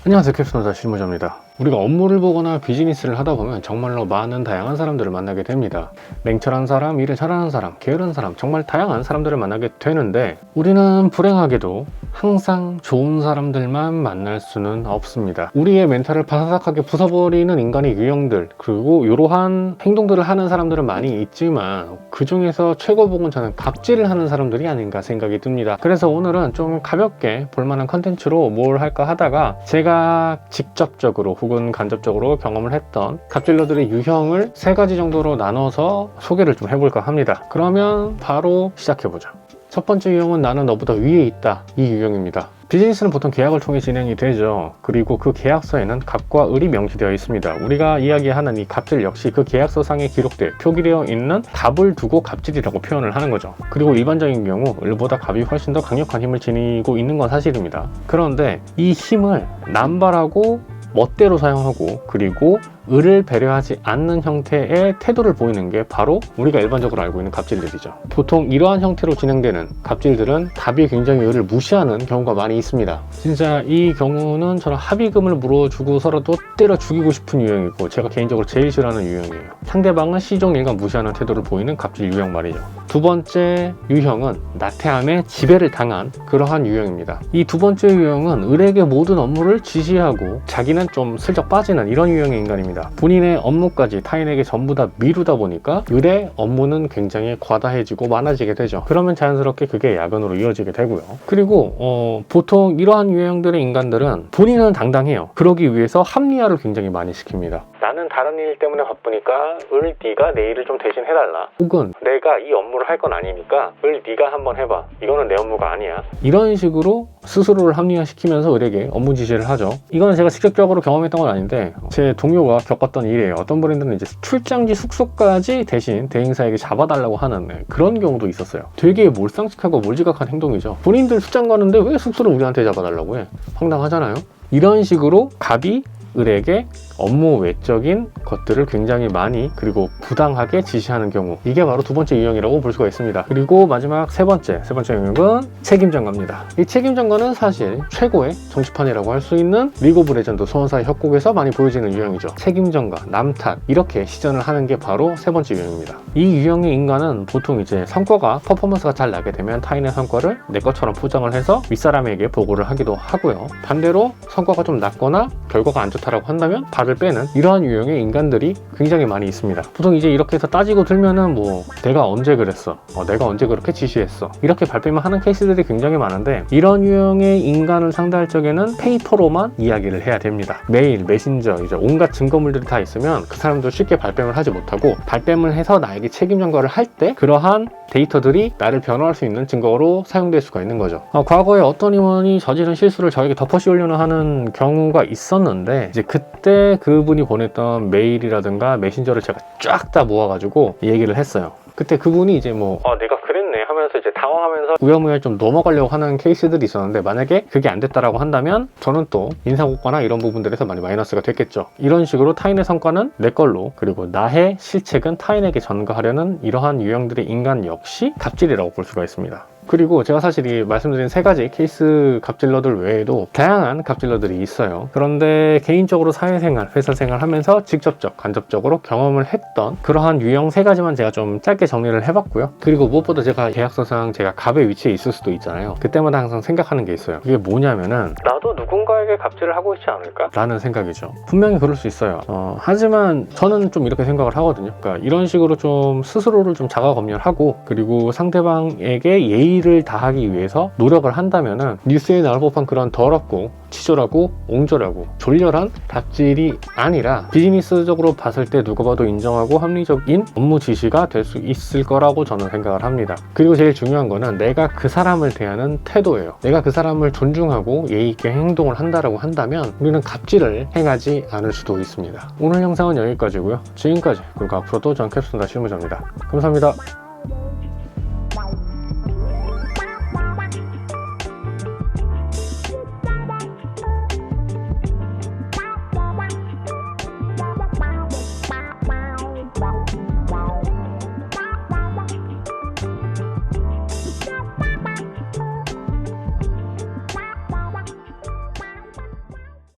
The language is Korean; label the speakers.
Speaker 1: 안녕하세요, 캡틴노자 실무자입니다. 우리가 업무를 보거나 비즈니스를 하다 보면 정말로 많은 다양한 사람들을 만나게 됩니다. 냉철한 사람, 일을 잘하는 사람, 게으른 사람, 정말 다양한 사람들을 만나게 되는데 우리는 불행하게도 항상 좋은 사람들만 만날 수는 없습니다. 우리의 멘탈을 바사삭하게 부숴버리는 인간의 유형들, 그리고 이러한 행동들을 하는 사람들은 많이 있지만 그 중에서 최고봉은 저는 갑질을 하는 사람들이 아닌가 생각이 듭니다. 그래서 오늘은 좀 가볍게 볼만한 컨텐츠로 뭘 할까 하다가 제가 직접적으로 혹은 간접적으로 경험을 했던 갑질러들의 유형을 3가지 정도로 나눠서 소개를 좀 해볼까 합니다. 그러면 바로 시작해보죠. 첫 번째 유형은 나는 너보다 위에 있다, 이 유형입니다. 비즈니스는 보통 계약을 통해 진행이 되죠. 그리고 그 계약서에는 갑과 을이 명시되어 있습니다. 우리가 이야기하는 이 갑질 역시 그 계약서상에 기록돼 표기되어 있는 갑을 두고 갑질이라고 표현을 하는 거죠. 그리고 일반적인 경우 을보다 갑이 훨씬 더 강력한 힘을 지니고 있는 건 사실입니다. 그런데 이 힘을 남발하고 멋대로 사용하고 그리고 을을 배려하지 않는 형태의 태도를 보이는 게 바로 우리가 일반적으로 알고 있는 갑질들이죠. 보통 이러한 형태로 진행되는 갑질들은 갑이 굉장히 을을 무시하는 경우가 많이 있습니다. 진짜 이 경우는 저는 합의금을 물어주고서라도 때려 죽이고 싶은 유형이고 제가 개인적으로 제일 싫어하는 유형이에요. 상대방은 시종일관 무시하는 태도를 보이는 갑질 유형 말이죠. 두 번째 유형은 나태함에 지배를 당한 그러한 유형입니다. 이 두 번째 유형은 을에게 모든 업무를 지시하고 자기는 좀 슬쩍 빠지는 이런 유형의 인간입니다. 본인의 업무까지 타인에게 전부 다 미루다 보니까 을의 업무는 굉장히 과다해지고 많아지게 되죠. 그러면 자연스럽게 그게 야근으로 이어지게 되고요. 그리고 보통 이러한 유형들의 인간들은 본인은 당당해요. 그러기 위해서 합리화를 굉장히 많이 시킵니다. 나는 다른 일 때문에 바쁘니까 을 네가 내 일을 좀 대신 해달라. 혹은 내가 이 업무를 할 건 아니니까 을 네가 한번 해봐. 이거는 내 업무가 아니야. 이런 식으로 스스로를 합리화시키면서 을에게 업무 지시를 하죠. 이거는 제가 직접적으로 경험했던 건 아닌데 제 동료가 겪었던 일이에요. 어떤 브랜드는 이제 출장지 숙소까지 대신 대행사에게 잡아달라고 하는 그런 경우도 있었어요. 되게 몰상식하고 몰지각한 행동이죠. 본인들 출장 가는데 왜 숙소를 우리한테 잡아달라고 해? 황당하잖아요. 이런 식으로 갑이 을에게 업무 외적인 것들을 굉장히 많이 그리고 부당하게 지시하는 경우, 이게 바로 두 번째 유형이라고 볼 수가 있습니다. 그리고 마지막 세 번째 유형은 책임전가입니다. 이 책임전가는 사실 최고의 정치판이라고 할 수 있는 리그 오브 레전드 소환사의 협곡에서 많이 보여지는 유형이죠. 책임전가, 남탓 이렇게 시전을 하는 게 바로 세 번째 유형입니다. 이 유형의 인간은 보통 이제 성과가 퍼포먼스가 잘 나게 되면 타인의 성과를 내 것처럼 포장을 해서 윗사람에게 보고를 하기도 하고요. 반대로 성과가 좀 낮거나 결과가 안 좋다라고 한다면 발을 빼는 이러한 유형의 인간들이 굉장히 많이 있습니다. 보통 이제 이렇게 해서 따지고 들면은 내가 언제 그랬어? 내가 언제 그렇게 지시했어? 이렇게 발뺌을 하는 케이스들이 굉장히 많은데 이런 유형의 인간을 상대할 적에는 페이퍼로만 이야기를 해야 됩니다. 메일, 메신저, 이제 온갖 증거물들이 다 있으면 그 사람도 쉽게 발뺌을 하지 못하고 발뺌을 해서 나에게 책임 전가를 할 때 그러한 데이터들이 나를 변호할 수 있는 증거로 사용될 수가 있는 거죠. 과거에 어떤 임원이 저지른 실수를 저에게 덮어씌우려는 하는 경우가 있었는데 이제 그때 그분이 보냈던 메일이라든가 메신저를 제가 쫙 다 모아가지고 얘기를 했어요. 그때 그분이 이제 내가 그랬네 하면서 이제 당황하면서 우여무여 좀 넘어가려고 하는 케이스들이 있었는데 만약에 그게 안 됐다라고 한다면 저는 또 인사고과나 이런 부분들에서 많이 마이너스가 됐겠죠. 이런 식으로 타인의 성과는 내 걸로 그리고 나의 실책은 타인에게 전가하려는 이러한 유형들의 인간 역시 갑질이라고 볼 수가 있습니다. 그리고 제가 사실 이 말씀드린 3가지 케이스 갑질러들 외에도 다양한 갑질러들이 있어요. 그런데 개인적으로 사회생활, 회사생활 하면서 직접적, 간접적으로 경험을 했던 그러한 유형 3가지만 제가 좀 짧게 정리를 해봤고요. 그리고 무엇보다 제가 계약서상 제가 갑의 위치에 있을 수도 있잖아요. 그때마다 항상 생각하는 게 있어요. 그게 뭐냐면은 나도 누군가에게 갑질을 하고 있지 않을까? 라는 생각이죠. 분명히 그럴 수 있어요. 하지만 저는 좀 이렇게 생각을 하거든요. 그러니까 이런 식으로 좀 스스로를 좀 자가검열하고 그리고 상대방에게 예의를 다하기 위해서 노력을 한다면은 뉴스에 나올 법한 그런 더럽고 치졸하고 옹졸하고 졸렬한 갑질이 아니라 비즈니스적으로 봤을 때 누가 봐도 인정하고 합리적인 업무 지시가 될 수 있을 거라고 저는 생각을 합니다. 그리고 제일 중요한 거는 내가 그 사람을 대하는 태도예요. 내가 그 사람을 존중하고 예의 있게 행동을 한다라고 한다면 우리는 갑질을 행하지 않을 수도 있습니다. 오늘 영상은 여기까지고요. 지금까지 그리고 앞으로도 전 캡틴노자 실무자입니다. 감사합니다.